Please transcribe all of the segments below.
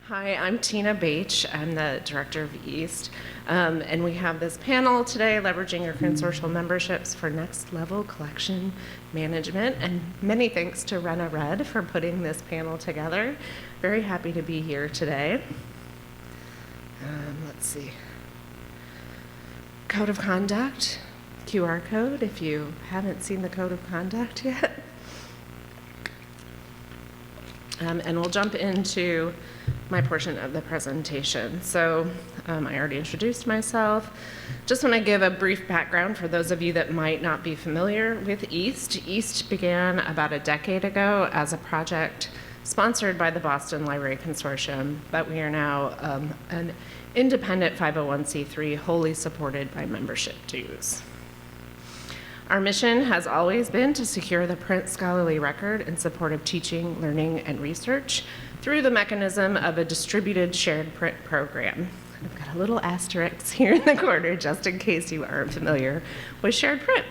Hi, I'm Tina Bache. I'm the director of East. And we have this panel today, leveraging your consortial memberships for next level collection management. And many thanks to Rena Red for putting this panel together. Very happy to be here today. Let's see. Code of conduct, QR code, if you haven't seen the code of conduct yet. And we'll jump into my portion of the presentation. So I already introduced myself. Just want to give a brief background for those of you that might not be familiar with East. East began about a decade ago as a project sponsored by the Boston Library Consortium, but we are now an independent 501c3 wholly supported by membership dues. Our mission has always been to secure the print scholarly record in support of teaching, learning, and research through the mechanism of a distributed shared print program. I've got a little asterisk here in the corner just in case you aren't familiar with shared print.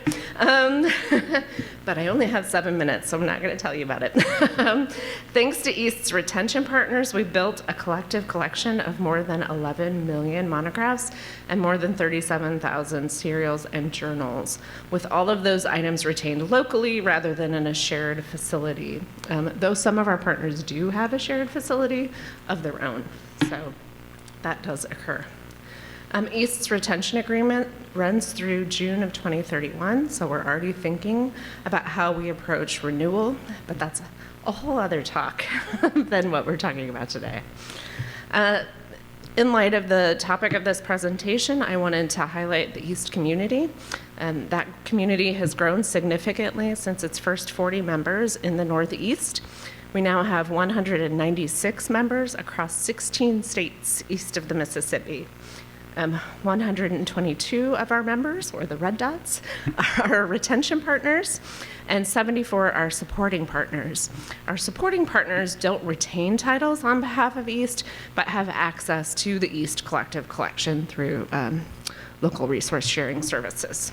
But I only have 7 minutes, so I'm not going to tell you about it. Thanks to East's retention partners, we built a collective collection of more than 11 million monographs and more than 37,000 serials and journals, with all of those items retained locally rather than in a shared facility, though some of our partners do have a shared facility of their own. So that does occur. East's retention agreement runs through June of 2031, so we're already thinking about how we approach renewal, but that's a whole other talk than what we're talking about today. In light of the topic of this presentation, I wanted to highlight the East community. That community has grown significantly since its first 40 members in the Northeast. We now have 196 members across 16 states east of the Mississippi. 122 of our members, or the red dots, are retention partners, and 74 are supporting partners. Our supporting partners don't retain titles on behalf of East, but have access to the East Collective Collection through local resource sharing services.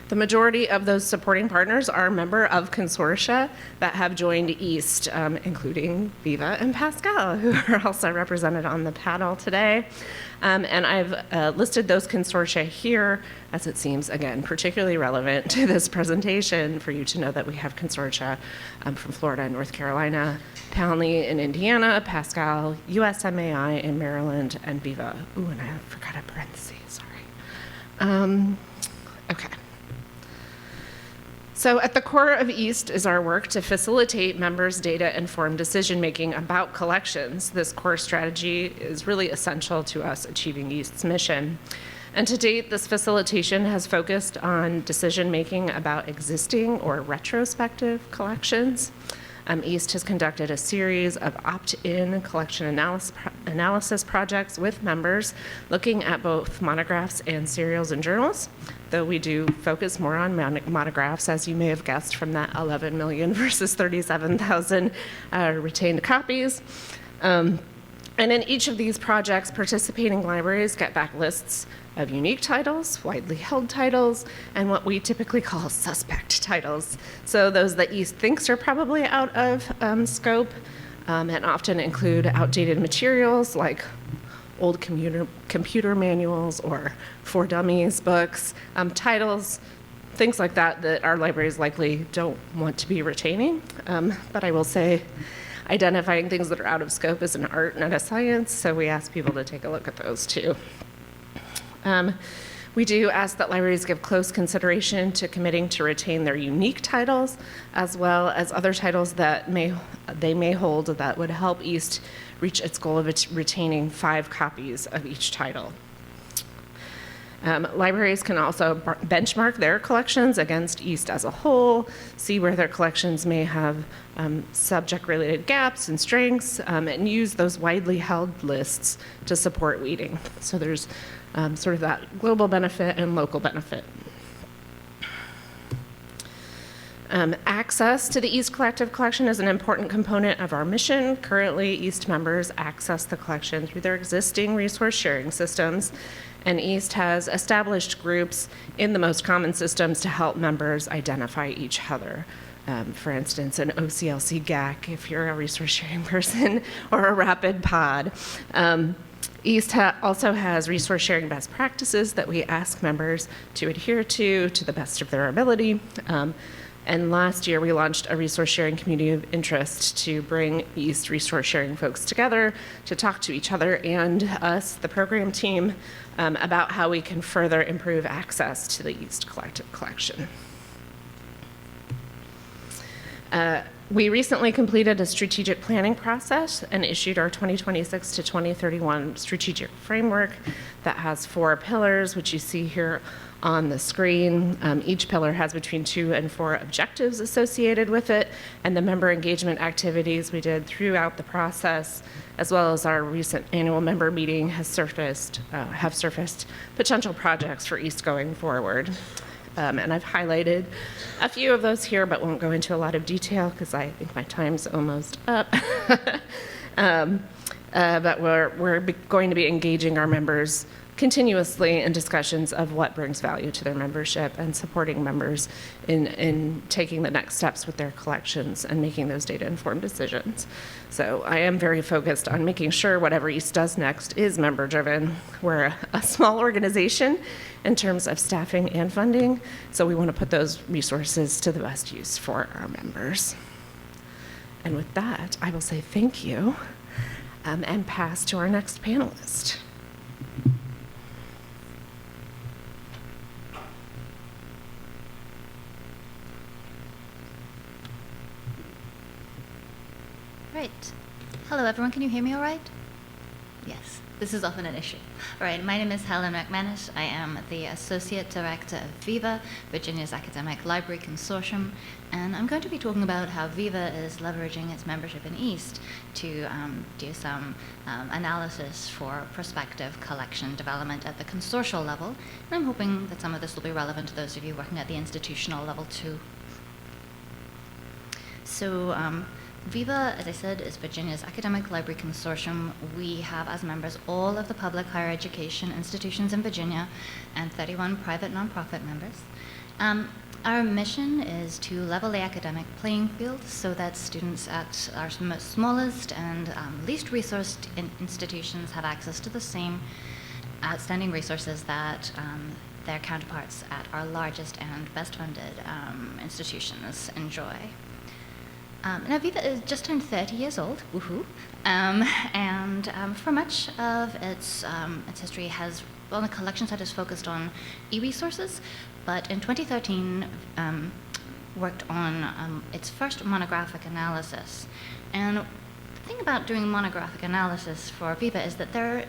The majority of those supporting partners are a member of consortia that have joined East, including Viva and Pascal, who are also represented on the panel today. And I've listed those consortia here, as it seems, again, particularly relevant to this presentation for you to know that we have consortia from Florida and North Carolina, Townley in Indiana, Pascal, USMAI in Maryland, and Viva. Ooh, and I forgot a parenthesis, sorry. Okay. So at the core of East is our work to facilitate members' data-informed decision-making about collections. This core strategy is really essential to us achieving East's mission. And to date, this facilitation has focused on decision-making about existing or retrospective collections. East has conducted a series of opt-in collection analysis projects with members, looking at both monographs and serials and journals, though we do focus more on monographs, as you may have guessed from that 11 million versus 37,000 retained copies. And in each of these projects, participating libraries get back lists of unique titles, widely held titles, and what we typically call suspect titles. So those that East thinks are probably out of scope, and often include outdated materials like old computer manuals or For Dummies books, titles, things like that that our libraries likely don't want to be retaining. But I will say, identifying things that are out of scope is an art, not a science, so we ask people to take a look at those too. We do ask that libraries give close consideration to committing to retain their unique titles, as well as other titles that they may hold that would help East reach its goal of retaining 5 copies of each title. Libraries can also benchmark their collections against East as a whole, see where their collections may have subject-related gaps and strengths, and use those widely held lists to support weeding. So there's sort of that global benefit and local benefit. Access to the East Collective Collection is an important component of our mission. Currently, East members access the collection through their existing resource sharing systems, and East has established groups in the most common systems to help members identify each other. For instance, an OCLC GAC if you're a resource sharing person, or a rapid pod. East also has resource sharing best practices that we ask members to adhere to the best of their ability. And last year, we launched a resource sharing community of interest to bring East resource sharing folks together to talk to each other and us, the program team, about how we can further improve access to the East Collective Collection. We recently completed a strategic planning process and issued our 2026 to 2031 strategic framework that has 4 pillars, which you see here on the screen. Each pillar has between 2 and 4 objectives associated with it, and the member engagement activities we did throughout the process, as well as our recent annual member meeting, have surfaced potential projects for East going forward. And I've highlighted a few of those here, but won't go into a lot of detail because I think my time's almost up. But we're going to be engaging our members continuously in discussions of what brings value to their membership and supporting members in taking the next steps with their collections and making those data-informed decisions. So I am very focused on making sure whatever East does next is member-driven. We're a small organization in terms of staffing and funding, so we want to put those resources to the best use for our members. And with that, I will say thank you and pass to our next panelist. Right. Hello, everyone. Can you hear me all right? Yes, this is often an issue. All right, my name is Helen McManus. I am the Associate Director of VIVA, Virginia's Academic Library Consortium, and I'm going to be talking about how VIVA is leveraging its membership in East to do some analysis for prospective collection development at the consortial level, and I'm hoping that some of this will be relevant to those of you working at the institutional level too. So, VIVA, as I said, is Virginia's Academic Library Consortium. We have as members all of the public higher education institutions in Virginia and 31 private nonprofit members. Our mission is to level the academic playing field so that students at our smallest and least resourced institutions have access to the same outstanding resources that their counterparts at our largest and best funded institutions enjoy. Now, VIVA is just turned 30 years old, woohoo, and for much of its history on the collection side, has focused on e-resources, but in 2013 worked on its first monographic analysis. And the thing about doing monographic analysis for VIVA is that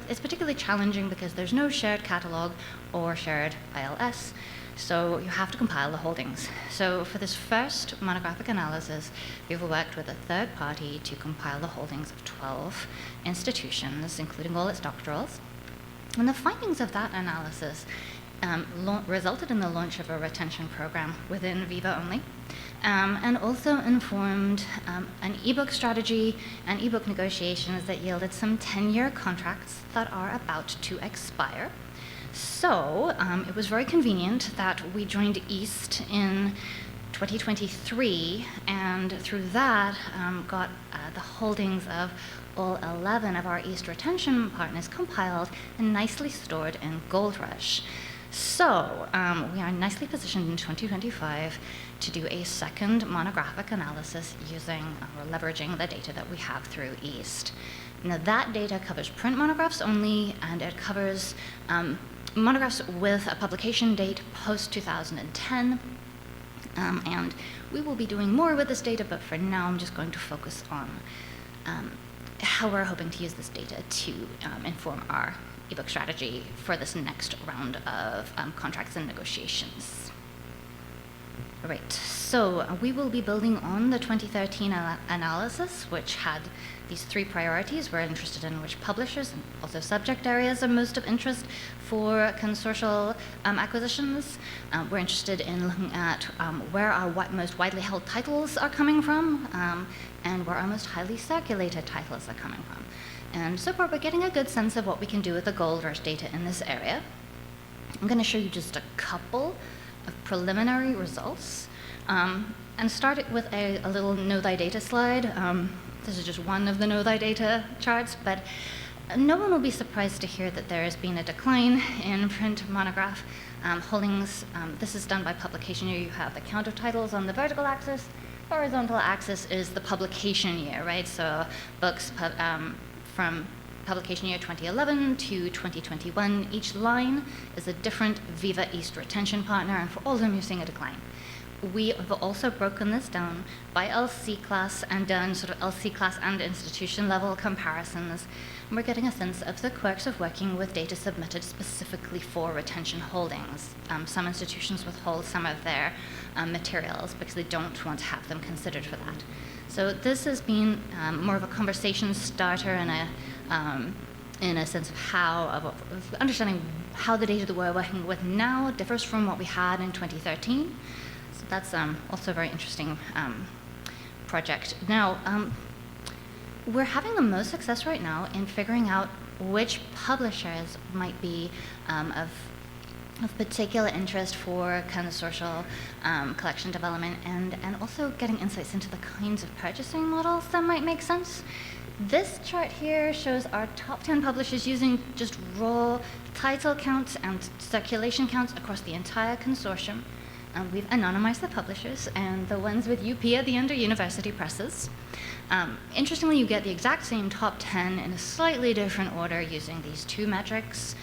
it's particularly challenging because there's no shared catalog or shared ILS. So you have to compile the holdings. So for this first monographic analysis, we've worked with a third party to compile the holdings of 12 institutions, including all its doctorals. And the findings of that analysis resulted in the launch of a retention program within VIVA only, and also informed an ebook strategy and ebook negotiations that yielded some 10-year contracts that are about to expire. So it was very convenient that we joined East in 2023, and through that got the holdings of all 11 of our East retention partners compiled and nicely stored in Gold Rush. So we are nicely positioned in 2025 to do a second monographic analysis using or leveraging the data that we have through East. Now that data covers print monographs only, and it covers monographs with a publication date post-2010, and we will be doing more with this data, but for now I'm just going to focus on how we're hoping to use this data to inform our ebook strategy for this next round of contracts and negotiations. All right, so we will be building on the 2013 analysis, which had these 3 priorities. We're interested in which publishers and also subject areas are most of interest for consortial acquisitions. We're interested in looking at where our most widely held titles are coming from, and where our most highly circulated titles are coming from. And so far, we're getting a good sense of what we can do with the Gold Rush data in this area. I'm going to show you just a couple of preliminary results And start it with a little Know Thy Data slide. This is just one of the Know Thy Data charts, but no one will be surprised to hear that there has been a decline in print monograph holdings. This is done by publication year. You have the count of titles on the vertical axis. Horizontal axis is the publication year, right? So books from publication year 2011 to 2021, each line is a different Viva East retention partner, and for all of them, you're seeing a decline. We have also broken this down by LC class and done sort of LC class and institution level comparisons. And we're getting a sense of the quirks of working with data submitted specifically for retention holdings. Some institutions withhold some of their materials because they don't want to have them considered for that. So this has been more of a conversation starter and in a sense of of understanding how the data that we're working with now differs from what we had in 2013. So that's also a very interesting project. Now, we're having the most success right now in figuring out which publishers might be of particular interest for consortial collection development and also getting insights into the kinds of purchasing models that might make sense. This chart here shows our top 10 publishers using just raw title counts and circulation counts across the entire consortium. We've anonymized the publishers, and the ones with UP at the end are university presses. Interestingly, you get the exact same top 10 in a slightly different order using these two metrics.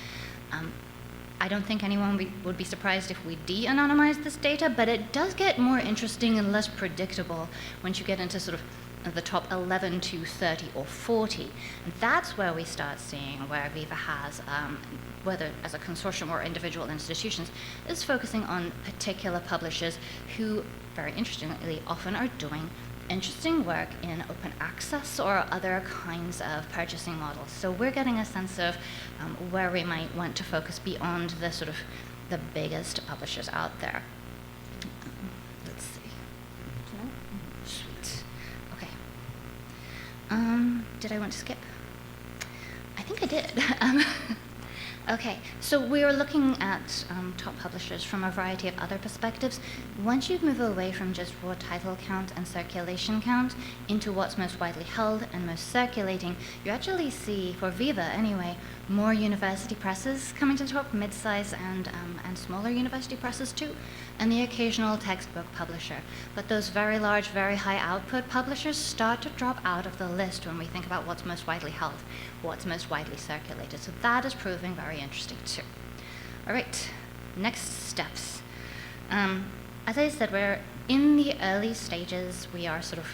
I don't think anyone would be surprised if we de-anonymize this data, but it does get more interesting and less predictable once you get into sort of the top 11 to 30 or 40. And that's where we start seeing where Viva has, whether as a consortium or individual institutions, is focusing on particular publishers who, very interestingly, often are doing interesting work in open access or other kinds of purchasing models. So we're getting a sense of where we might want to focus beyond the sort of the biggest publishers out there. Let's see. Sweet. Okay. Did I want to skip? I think I did. Okay, so we are looking at top publishers from a variety of other perspectives. Once you move away from just raw title count and circulation count into what's most widely held and most circulating, you actually see, for Viva anyway, more university presses coming to the top, mid-size and smaller university presses too, and the occasional textbook publisher. But those very large, very high output publishers start to drop out of the list when we think about what's most widely held, what's most widely circulated. So that is proving very interesting too. All right, next steps. As I said, we're in the early stages. We are sort of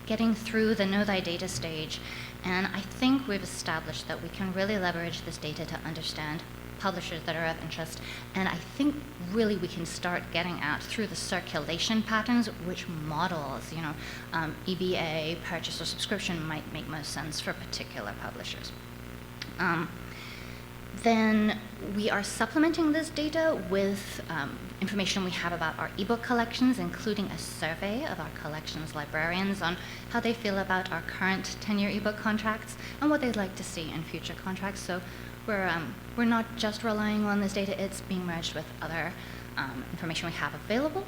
getting through the Know Thy Data stage, and I think we've established that we can really leverage this data to understand publishers that are of interest, and I think really we can start getting at, through the circulation patterns, which models, EBA, purchase or subscription might make most sense for particular publishers. Then we are supplementing this data with information we have about our ebook collections, including a survey of our collections librarians on how they feel about our current 10-year ebook contracts and what they'd like to see in future contracts. So we're not just relying on this data, it's being merged with other information we have available.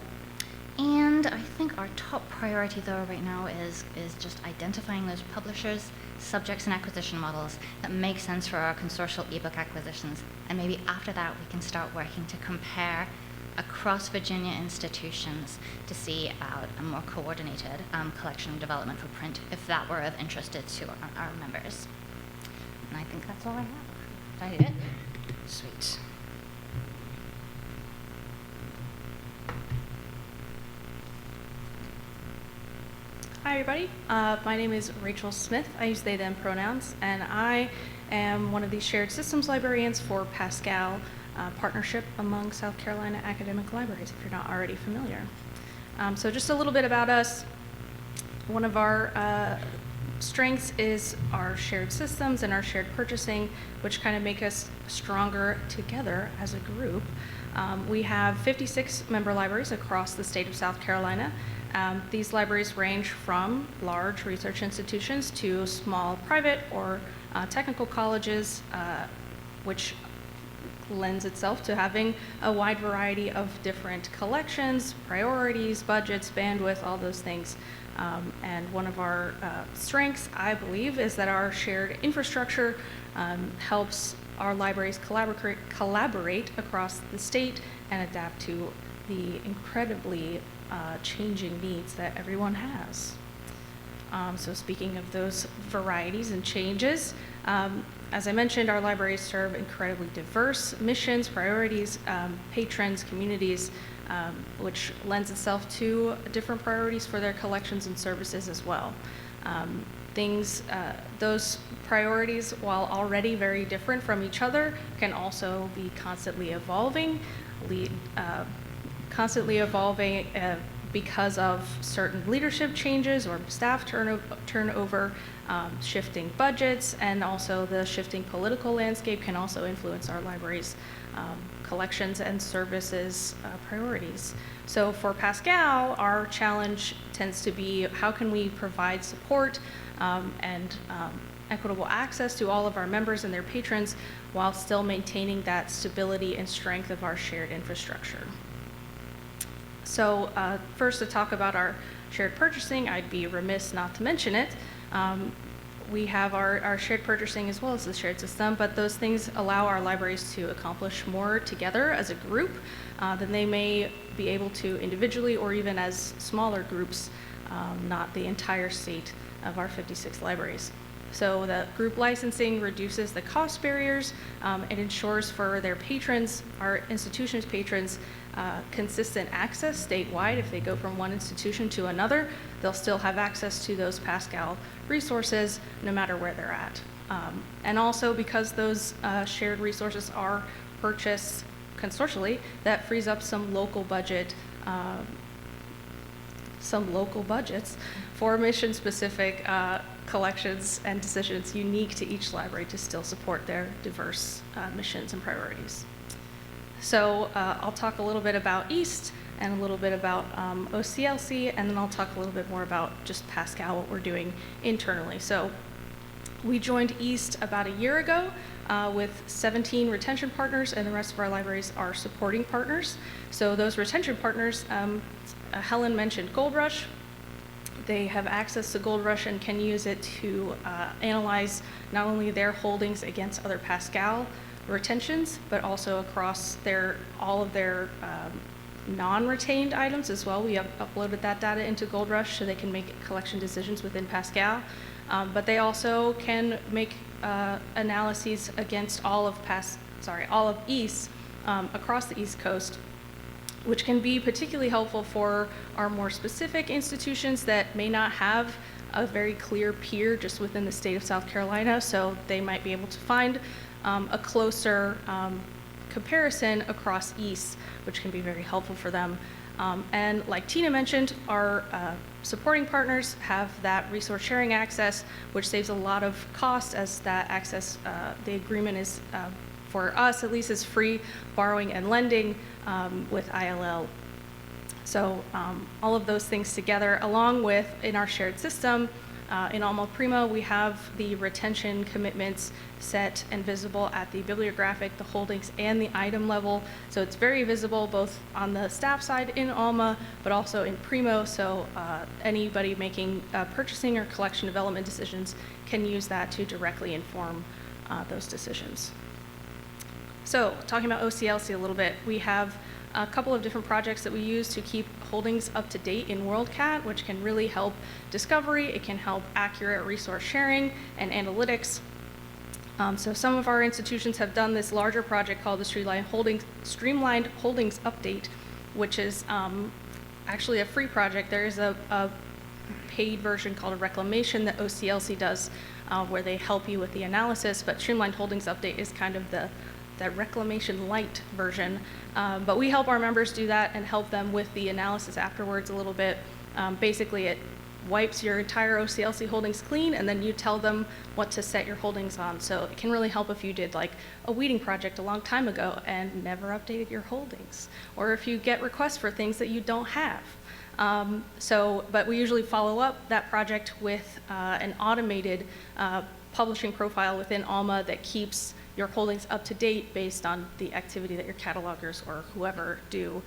And I think our top priority, though, right now is just identifying those publishers, subjects, and acquisition models that make sense for our consortial ebook acquisitions. And maybe after that, we can start working to compare across Virginia institutions to see about a more coordinated collection development for print, if that were of interest to our members. And I think that's all I have. Did I do it? Sweet. Hi, everybody. My name is Rachel Smith. I use they, them pronouns, and I am one of the shared systems librarians for Pascal partnership among South Carolina academic libraries, if you're not already familiar. So just a little bit about us. One of our strengths is our shared systems and our shared purchasing, which kind of make us stronger together as a group. We have 56 member libraries across the state of South Carolina. These libraries range from large research institutions to small private or technical colleges, which lends itself to having a wide variety of different collections, priorities, budgets, bandwidth, all those things. And one of our strengths, I believe, is that our shared infrastructure helps our libraries collaborate across the state and adapt to the incredibly changing needs that everyone has. So speaking of those varieties and changes, as I mentioned, our libraries serve incredibly diverse missions, priorities, patrons, communities, which lends itself to different priorities for their collections and services as well. Those priorities, while already very different from each other, can also be constantly evolving because of certain leadership changes or staff turnover, shifting budgets, and also the shifting political landscape can also influence our library's collections and services priorities. So for Pascal, our challenge tends to be how can we provide support and equitable access to all of our members and their patrons while still maintaining that stability and strength of our shared infrastructure. So first, to talk about our shared purchasing, I'd be remiss not to mention it. We have our shared purchasing as well as the shared system, but those things allow our libraries to accomplish more together as a group than they may be able to individually or even as smaller groups, not the entire state of our 56 libraries. So the group licensing reduces the cost barriers. It ensures for their patrons, our institution's patrons, consistent access statewide. If they go from one institution to another, they'll still have access to those Pascal resources no matter where they're at. And also because those shared resources are purchased consortially, that frees up some local budgets for mission-specific collections and decisions unique to each library to still support their diverse missions and priorities. So I'll talk a little bit about East and a little bit about OCLC, and then I'll talk a little bit more about just Pascal, what we're doing internally. So we joined East about a year ago with 17 retention partners, and the rest of our libraries are supporting partners. So those retention partners, Helen mentioned Gold Rush. They have access to Gold Rush and can use it to analyze not only their holdings against other Pascal retentions, but also across all of their non-retained items as well. We have uploaded that data into Gold Rush so they can make collection decisions within Pascal. But they also can make analyses against all of East across the East Coast, which can be particularly helpful for our more specific institutions that may not have a very clear peer just within the state of South Carolina. So they might be able to find a closer comparison across East, which can be very helpful for them. And like Tina mentioned, our supporting partners have that resource sharing access, which saves a lot of cost as that access, the agreement is, for us at least, is free borrowing and lending with ILL. So all of those things together, along with in our shared system, in Alma Prima, we have the retention commitments set and visible at the bibliographic, the holdings, and the item level. So it's very visible both on the staff side in Alma, but also in Primo. So anybody making purchasing or collection development decisions can use that to directly inform those decisions. So talking about OCLC a little bit, we have a couple of different projects that we use to keep holdings up to date in WorldCat, which can really help discovery. It can help accurate resource sharing and analytics. So some of our institutions have done this larger project called the Streamlined Holdings Update, which is actually a free project. There is a paid version called a Reclamation that OCLC does, where they help you with the analysis, but Streamlined Holdings Update is kind of that Reclamation Light version. But we help our members do that and help them with the analysis afterwards a little bit. Basically, it wipes your entire OCLC holdings clean, and then you tell them what to set your holdings on. So it can really help if you did like a weeding project a long time ago and never updated your holdings, or if you get requests for things that you don't have. But we usually follow up that project with an automated publishing profile within Alma that keeps your holdings up to date based on the activity that your catalogers or whoever do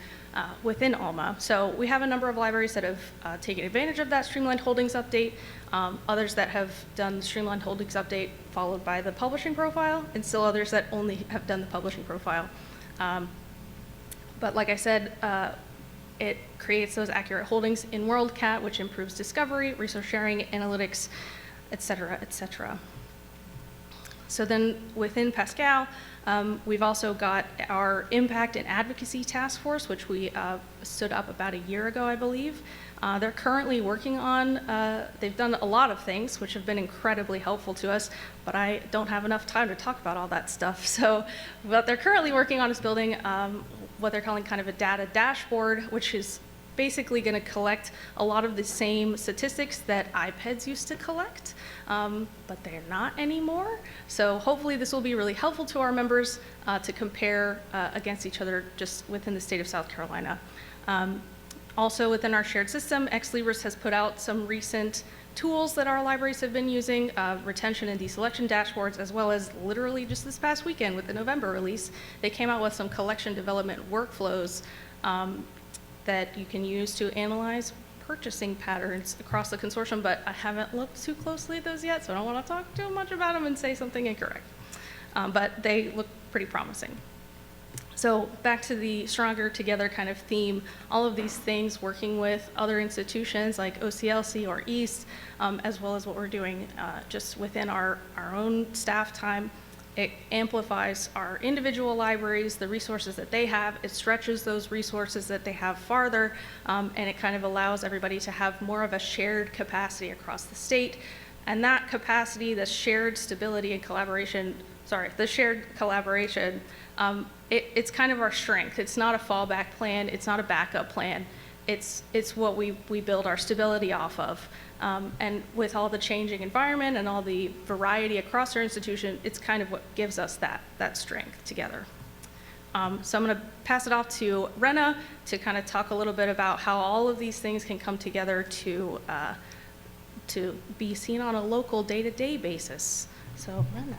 within ALMA. So we have a number of libraries that have taken advantage of that streamlined holdings update, others that have done the streamlined holdings update followed by the publishing profile, and still others that only have done the publishing profile. But like I said, it creates those accurate holdings in WorldCat, which improves discovery, resource sharing, analytics, et cetera, et cetera. So then within Pascal, we've also got our Impact and Advocacy Task Force, which we stood up about a year ago, I believe. They're currently working on, they've done a lot of things, which have been incredibly helpful to us, but I don't have enough time to talk about all that stuff. So what they're currently working on is building what they're calling kind of a data dashboard, which is basically going to collect a lot of the same statistics that iPads used to collect, but they're not anymore. So hopefully this will be really helpful to our members to compare against each other just within the state of South Carolina. Also within our shared system, Ex Libris has put out some recent tools that our libraries have been using, retention and deselection dashboards, as well as literally just this past weekend with the November release, they came out with some collection development workflows that you can use to analyze purchasing patterns across the consortium, but I haven't looked too closely at those yet, so I don't want to talk too much about them and say something incorrect. But they look pretty promising. So back to the Stronger Together kind of theme, all of these things working with other institutions like OCLC or EAST, as well as what we're doing just within our own staff time. It amplifies our individual libraries, the resources that they have. It stretches those resources that they have farther, and it kind of allows everybody to have more of a shared capacity across the state. And that capacity, the shared stability and collaboration, the shared collaboration, it's kind of our strength. It's not a fallback plan. It's not a backup plan. It's what we build our stability off of. And with all the changing environment and all the variety across our institution, it's kind of what gives us that strength together. So I'm going to pass it off to Rena to kind of talk a little bit about how all of these things can come together to be seen on a local day-to-day basis. So Rena.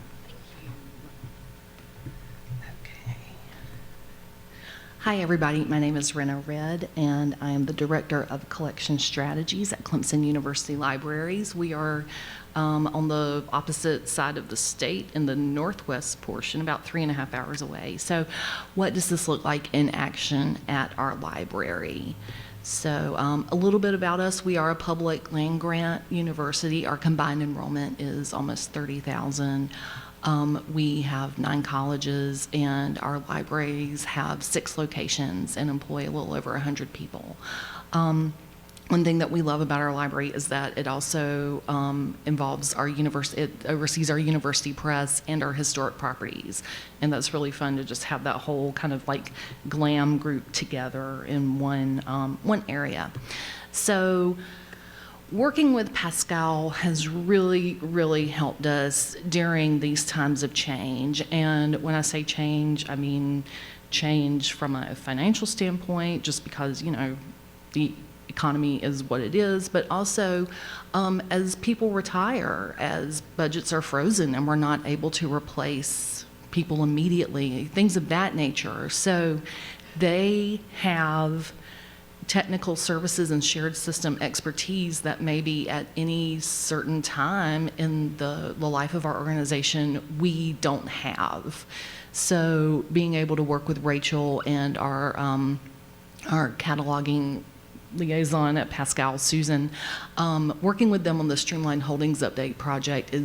Hi, everybody. My name is Rena Red, and I am the Director of Collection Strategies at Clemson University Libraries. We are on the opposite side of the state in the northwest portion, about 3.5 hours away. So what does this look like in action at our library? So a little bit about us. We are a public land-grant university. Our combined enrollment is almost 30,000. We have 9 colleges, and our libraries have 6 locations and employ a little over 100 people. One thing that we love about our library is that it also involves our university, it oversees our university press and our historic properties. And that's really fun to just have that whole kind of like glam group together in one area. So working with Pascal has really, really helped us during these times of change. And when I say change, I mean change from a financial standpoint, just because, you know, the economy is what it is, but also as people retire, as budgets are frozen and we're not able to replace people immediately, things of that nature. So they have technical services and shared system expertise that maybe at any certain time in the life of our organization we don't have. So being able to work with Rachel and our cataloging liaison at Pascal, Susan, working with them on the Streamlined Holdings Update project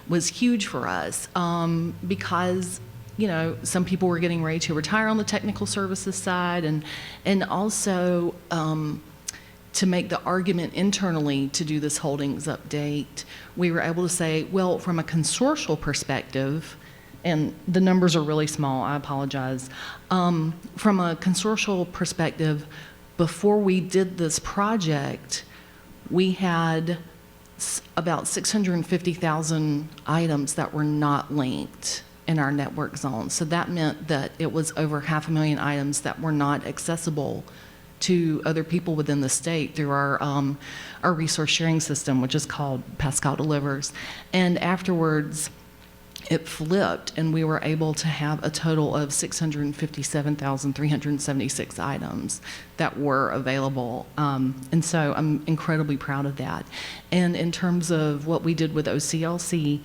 was huge for us because, you know, some people were getting ready to retire on the technical services side, and also to make the argument internally to do this holdings update, we were able to say, well, from a consortial perspective, and the numbers are really small, I apologize. From a consortial perspective, before we did this project, we had about 650,000 items that were not linked in our network zone. So that meant that it was over 500,000 items that were not accessible to other people within the state through our resource sharing system, which is called Pascal Delivers. And afterwards, it flipped, and we were able to have a total of 657,376 items that were available. And so I'm incredibly proud of that. And in terms of what we did with OCLC,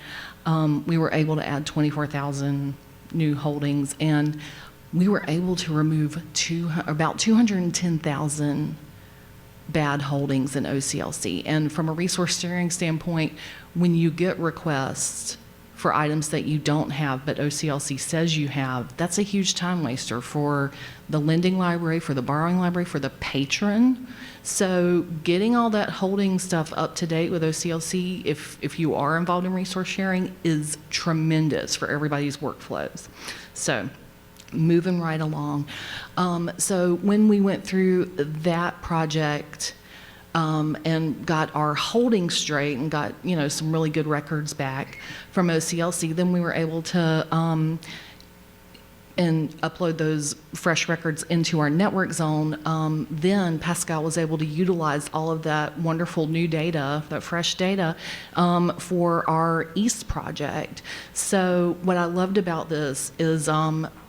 we were able to add 24,000 new holdings, and we were able to remove about 210,000 bad holdings in OCLC. And from a resource sharing standpoint, when you get requests for items that you don't have but OCLC says you have, that's a huge time waster for the lending library, for the borrowing library, for the patron. So getting all that holding stuff up to date with OCLC, if you are involved in resource sharing, is tremendous for everybody's workflows. So moving right along. So when we went through that project, and got our holdings straight and got, some really good records back from OCLC, then we were able to and upload those fresh records into our network zone. Then Pascal was able to utilize all of that wonderful new data, that fresh data, for our East project. So what I loved about this is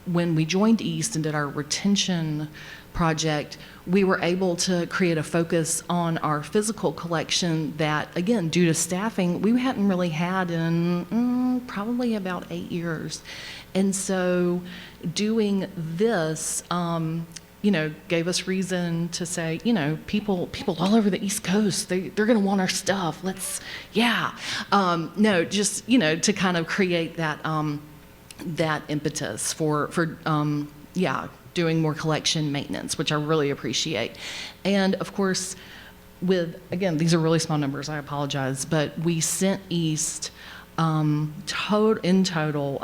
when we joined East and did our retention project, we were able to create a focus on our physical collection that, again, due to staffing, we hadn't really had in probably about 8 years. And so doing this, gave us reason to say, people all over the East Coast, they're going to want our stuff. To kind of create that that impetus for doing more collection maintenance, which I really appreciate. And of course, again, these are really small numbers, I apologize, but we sent East in total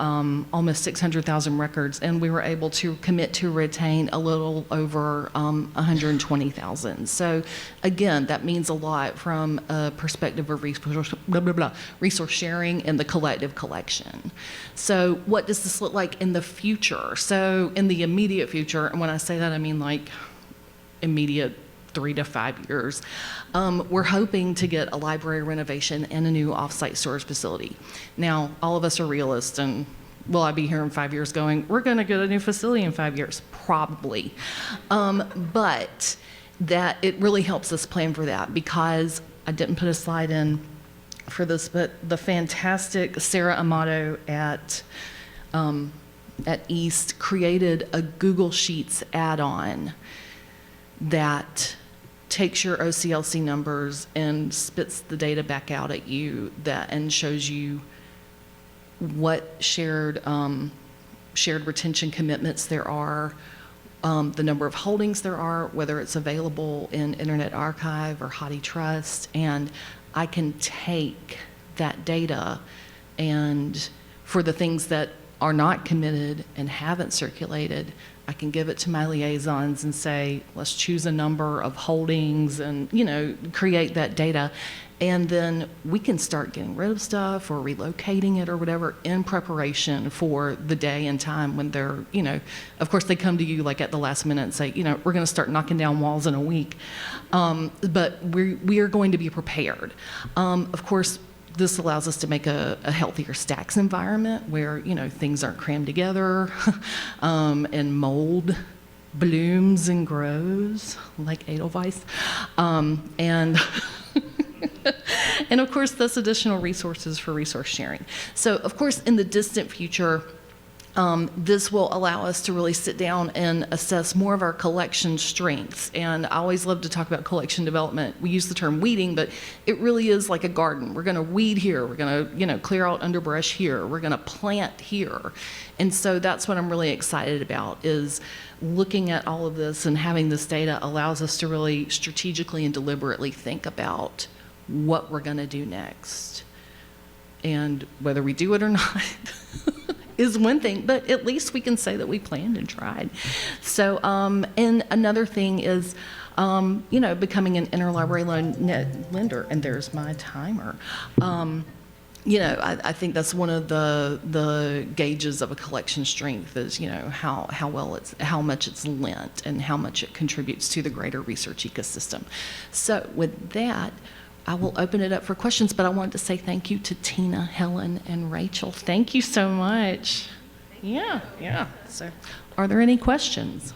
almost 600,000 records, and we were able to commit to retain a little over 120,000. So again, that means a lot from a perspective of resource sharing and the collective collection. So what does this look like in the future? So in the immediate future, and when I say that, I mean like immediate 3 to 5 years, we're hoping to get a library renovation and a new off-site storage facility. Now, all of us are realists, and will I be here in 5 years going, we're going to get a new facility in 5 years? Probably. But that it really helps us plan for that, because I didn't put a slide in for this, but the fantastic Sarah Amato at East created a Google Sheets add-on that takes your OCLC numbers and spits the data back out at you and shows you what shared retention commitments there are, the number of holdings there are, whether it's available in Internet Archive or HathiTrust, and I can take that data and for the things that are not committed and haven't circulated, I can give it to my liaisons and say, let's choose a number of holdings and, create that data. And then we can start getting rid of stuff or relocating it or whatever in preparation for the day and time when they're, of course they come to you like at the last minute and say, we're going to start knocking down walls in a week. But we are going to be prepared. Of course, this allows us to make a healthier stacks environment where, things aren't crammed together and mold blooms and grows like Edelweiss. And and of course, that's additional resources for resource sharing. So of course, in the distant future, this will allow us to really sit down and assess more of our collection strengths. And I always love to talk about collection development. We use the term weeding, but it really is like a garden. We're going to weed here. We're going to, clear out underbrush here. We're going to plant here. And so that's what I'm really excited about, is looking at all of this and having this data allows us to really strategically and deliberately think about what we're going to do next. And whether we do it or not is one thing, but at least we can say that we planned and tried. So, and another thing is, becoming an interlibrary lender, and there's my timer. I think that's one of the gauges of a collection strength is, how much it's lent and how much it contributes to the greater research ecosystem. So with that, I will open it up for questions, but I wanted to say thank you to Tina, Helen, and Rachel. Thank you so much. Yeah. So, are there any questions?